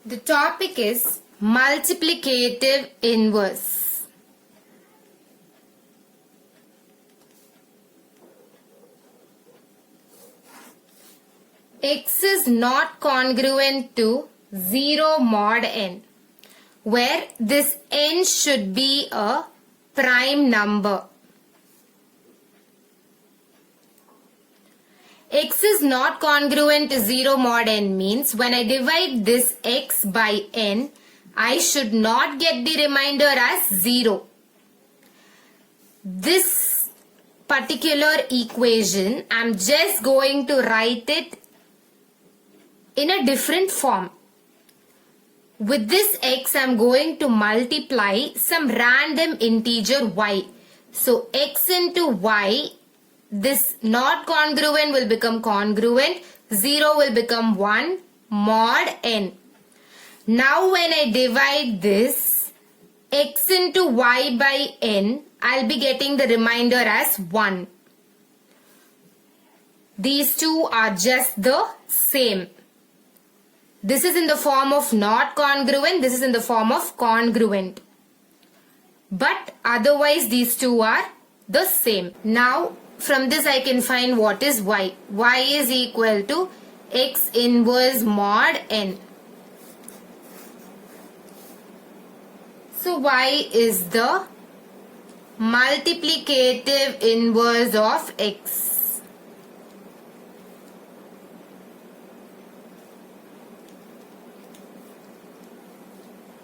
The topic is multiplicative inverse. X is not congruent to 0 mod n, where this n should be a prime number. X is not congruent to 0 mod n means when I divide this x by n, I should not get the remainder as 0. This particular equation, I'm just going to write it in a different form. With this x, I'm going to multiply some random integer y. So x into y, this not congruent will become congruent, 0 will become 1 mod n. Now when I divide this x into y by n, I'll be getting the remainder as 1. These two are just the same. This is in the form of not congruent, this is in the form of congruent. But otherwise these two are the same. Now from this I can find what is y. Y is equal to x inverse mod n. So y is the multiplicative inverse of x.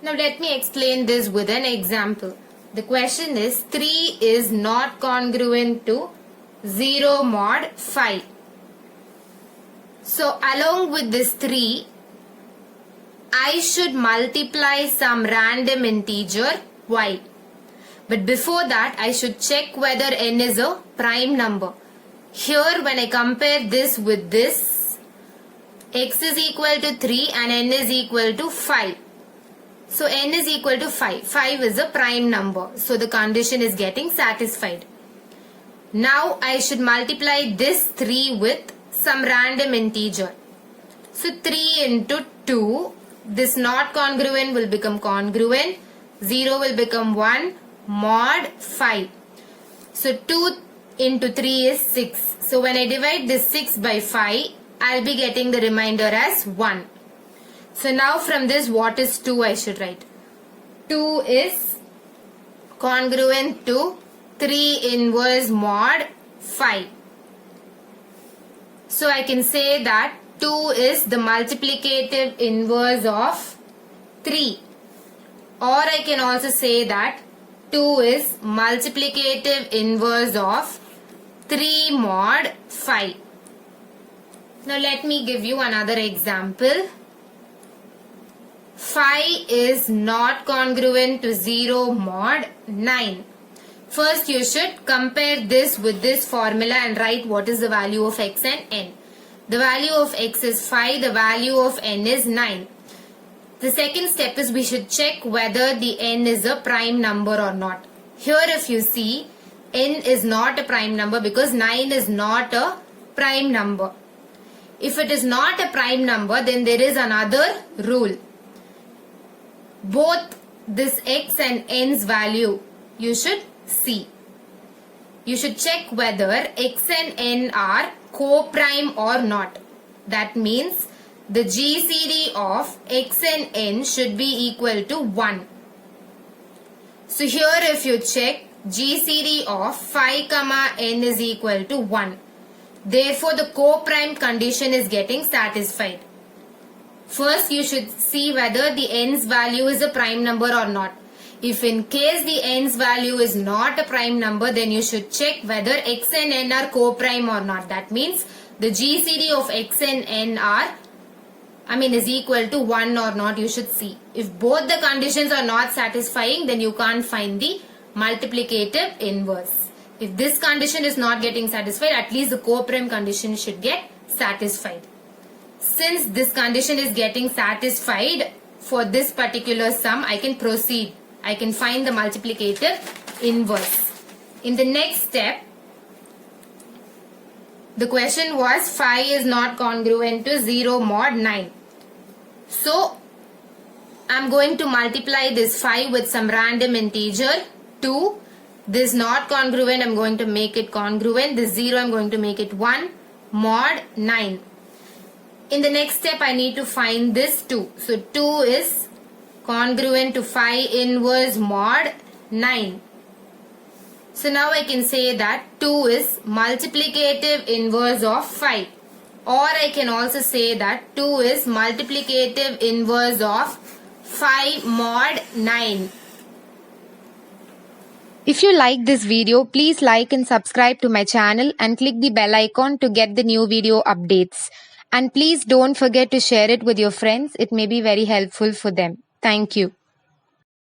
Now let me explain this with an example. The question is 3 is not congruent to 0 mod 5. So along with this 3, I should multiply some random integer y. But before that, I should check whether n is a prime number. Here when I compare this with this, x is equal to 3 and n is equal to 5. So n is equal to 5. 5 is a prime number. So the condition is getting satisfied. Now I should multiply this 3 with some random integer. So 3 into 2, this not congruent will become congruent. 0 will become 1 mod 5. So 2 into 3 is 6. So when I divide this 6 by 5, I'll be getting the remainder as 1. So now from this, what is 2 I should write? 2 is congruent to 3 inverse mod 5. So I can say that 2 is the multiplicative inverse of 3. Or I can also say that 2 is multiplicative inverse of 3 mod 5. Now let me give you another example. 5 is not congruent to 0 mod 9. First you should compare this with this formula and write what is the value of x and n. The value of x is 5, the value of n is 9. The second step is we should check whether the n is a prime number or not. Here if you see, n is not a prime number because 9 is not a prime number. If it is not a prime number, then there is another rule. Both this x and n's value you should see. You should check whether x and n are co-prime or not. That means the GCD of x and n should be equal to 1. So here if you check, GCD of 5 comma n is equal to 1. Therefore the co-prime condition is getting satisfied. First you should see whether the n's value is a prime number or not. If in case the n's value is not a prime number, then you should check whether x and n are co-prime or not. That means the GCD of x and n is equal to 1 or not, you should see. If both the conditions are not satisfying, then you can't find the multiplicative inverse. If this condition is not getting satisfied, at least the co-prime condition should get satisfied. Since this condition is getting satisfied for this particular sum, I can proceed. I can find the multiplicative inverse. In the next step, the question was 5 is not congruent to 0 mod 9. So I'm going to multiply this 5 with some random integer 2. This not congruent, I'm going to make it congruent. This 0, I'm going to make it 1. Mod 9. In the next step, I need to find this 2. So 2 is congruent to 5 inverse mod 9. So now I can say that 2 is multiplicative inverse of 5. Or I can also say that 2 is multiplicative inverse of 5 mod 9. If you like this video, please like and subscribe to my channel and click the bell icon to get the new video updates. And please don't forget to share it with your friends. It may be very helpful for them. Thank you.